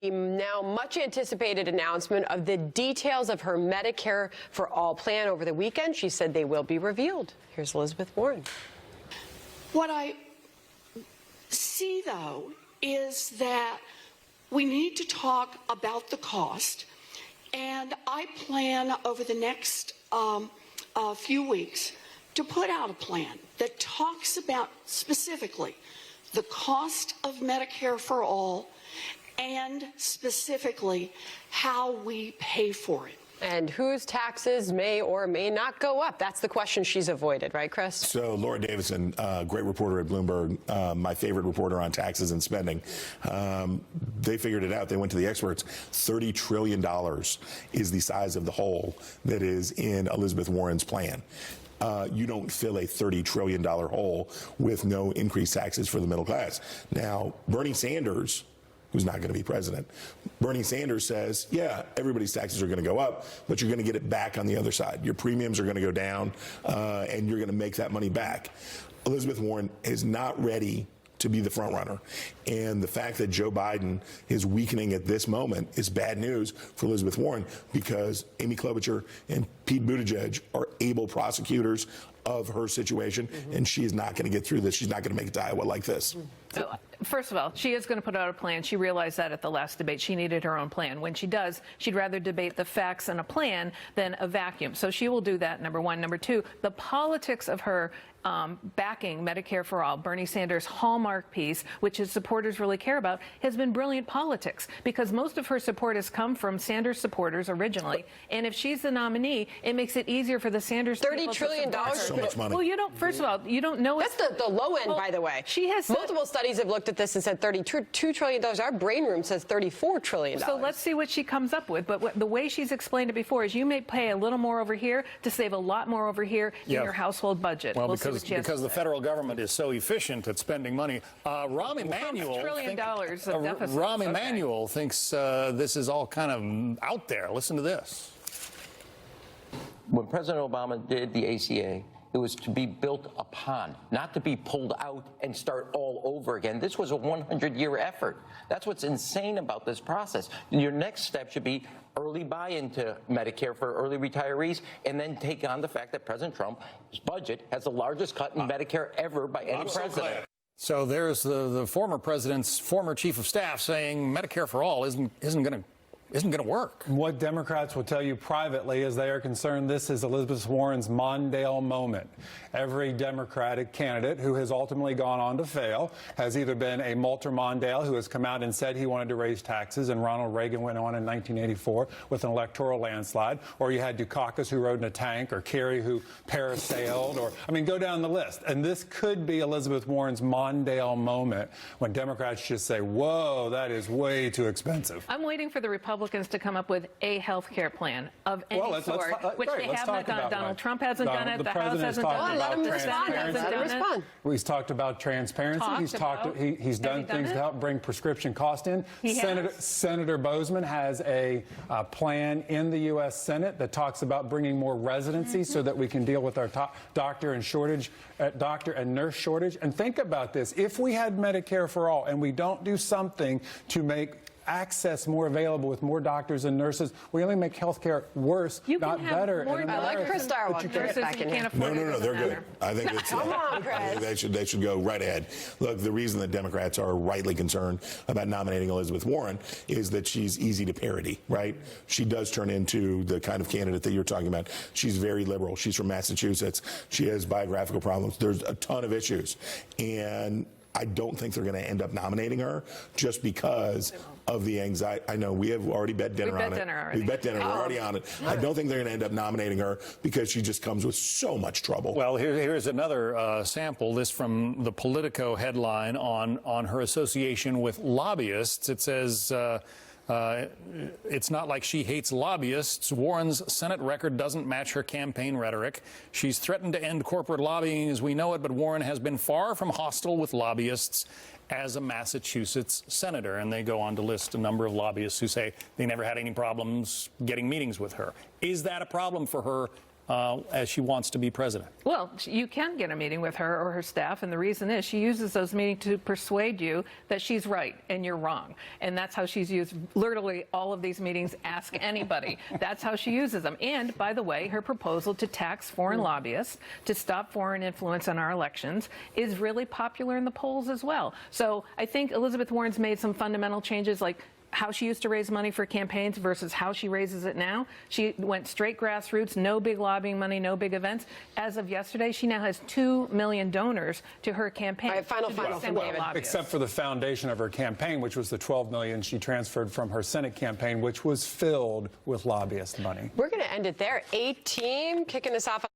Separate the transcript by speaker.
Speaker 1: The now much anticipated announcement of the details of her Medicare for All plan over the weekend. She said they will be revealed. Here's Elizabeth Warren.
Speaker 2: What I see, though, is that we need to talk about the cost, and I plan over the next few weeks to put out a plan that talks about specifically the cost of Medicare for All and specifically how we pay for it.
Speaker 1: And whose taxes may or may not go up? That's the question she's avoided, right, Chris?
Speaker 3: So Laura Davison, great reporter at Bloomberg, my favorite reporter on taxes and spending. They figured it out. They went to the experts. $30 trillion is the size of the hole that is in Elizabeth Warren's plan. You don't fill a $30 trillion hole with no increased taxes for the middle class. Now, Bernie Sanders, who's not going to be president, Bernie Sanders says, yeah, everybody's taxes are going to go up, but you're going to get it back on the other side. Your premiums are going to go down, and you're going to make that money back. Elizabeth Warren is not ready to be the front runner. And the fact that Joe Biden is weakening at this moment is bad news for Elizabeth Warren, because Amy Klobuchar and Pete Buttigieg are able prosecutors of her situation, and she is not going to get through this. She's not going to make it to Iowa like this.
Speaker 4: First of all, she is going to put out a plan. She realized that at the last debate. She needed her own plan. When she does, she'd rather debate the facts and a plan than a vacuum. So she will do that, number one. Number two, the politics of her backing Medicare for All, Bernie Sanders' hallmark piece, which his supporters really care about, has been brilliant politics, because most of her support has come from Sanders supporters originally. And if she's the nominee, it makes it easier for the Sanders
Speaker 1: $30 trillion.
Speaker 3: So much money.
Speaker 4: Well, you don't, first of all, you don't know.
Speaker 1: That's the low end, by the way.
Speaker 4: She has
Speaker 1: multiple studies have looked at this and said $32 trillion. Our brain room says $34 trillion.
Speaker 4: So let's see what she comes up with. But the way she's explained it before is you may pay a little more over here to save a lot more over here in your household budget.
Speaker 5: Well, because the federal government is so efficient at spending money. Rahm Emanuel thinks this is all kind of out there. Listen to this.
Speaker 6: When President Obama did the ACA, it was to be built upon, not to be pulled out and start all over again. This was a 100-year effort. That's what's insane about this process. Your next step should be early buy-in to Medicare for early retirees, and then take on the fact that President Trump's budget has the largest cut in Medicare ever by any president.
Speaker 5: So there's the former president's former chief of staff saying Medicare for all isn't going to work.
Speaker 7: What Democrats will tell you privately is they are concerned this is Elizabeth Warren's Mondale moment. Every Democratic candidate who has ultimately gone on to fail has either been a Walter Mondale, who has come out and said he wanted to raise taxes, and Ronald Reagan went on in 1984 with an electoral landslide, or you had Dukakis, who rode in a tank, or Kerry, who parasailed, or, I mean, go down the list. And this could be Elizabeth Warren's Mondale moment, when Democrats just say, whoa, that is way too expensive.
Speaker 4: I'm waiting for the Republicans to come up with a health care plan of any sort, which they haven't done. Donald Trump hasn't done it. The House hasn't done it.
Speaker 1: Let him respond.
Speaker 7: He's talked about transparency. He's done things to help bring prescription cost in. Senator Bozeman has a plan in the U.S. Senate that talks about bringing more residency so that we can deal with our doctor and nurse shortage. And think about this. If we had Medicare for all and we don't do something to make access more available with more doctors and nurses, we only make health care worse, not better.
Speaker 1: I like Chris Darwin.
Speaker 3: No, they're good. I think it's,
Speaker 1: come on, Chris.
Speaker 3: They should go right ahead. Look, the reason that Democrats are rightly concerned about nominating Elizabeth Warren is that she's easy to parody, right? She does turn into the kind of candidate that you're talking about. She's very liberal. She's from Massachusetts. She has biographical problems. There's a ton of issues. And I don't think they're going to end up nominating her just because of the anxiety. I know we have already bet dinner on it. We've bet dinner. We're already on it. I don't think they're going to end up nominating her because she just comes with so much trouble.
Speaker 5: Well, here's another sample. This from the Politico headline on her association with lobbyists. It says, it's not like she hates lobbyists. Warren's Senate record doesn't match her campaign rhetoric. She's threatened to end corporate lobbying as we know it, but Warren has been far from hostile with lobbyists as a Massachusetts senator. And they go on to list a number of lobbyists who say they never had any problems getting meetings with her. Is that a problem for her as she wants to be president.
Speaker 4: Well, you can get a meeting with her or her staff, and the reason is she uses those meetings to persuade you that she's right and you're wrong. And that's how she's used literally all of these meetings. Ask anybody. That's how she uses them. And, by the way, her proposal to tax foreign lobbyists, to stop foreign influence on our elections, is really popular in the polls as well. So I think Elizabeth Warren's made some fundamental changes, like how she used to raise money for campaigns versus how she raises it now. She went straight grassroots, no big lobbying money, no big events. As of yesterday, she now has 2 million donors to her campaign.
Speaker 1: All right, final from David.
Speaker 7: Except for the foundation of her campaign, which was the $12 million she transferred from her Senate campaign, which was filled with lobbyist money.
Speaker 1: We're going to end it there. A-Team kicking us off.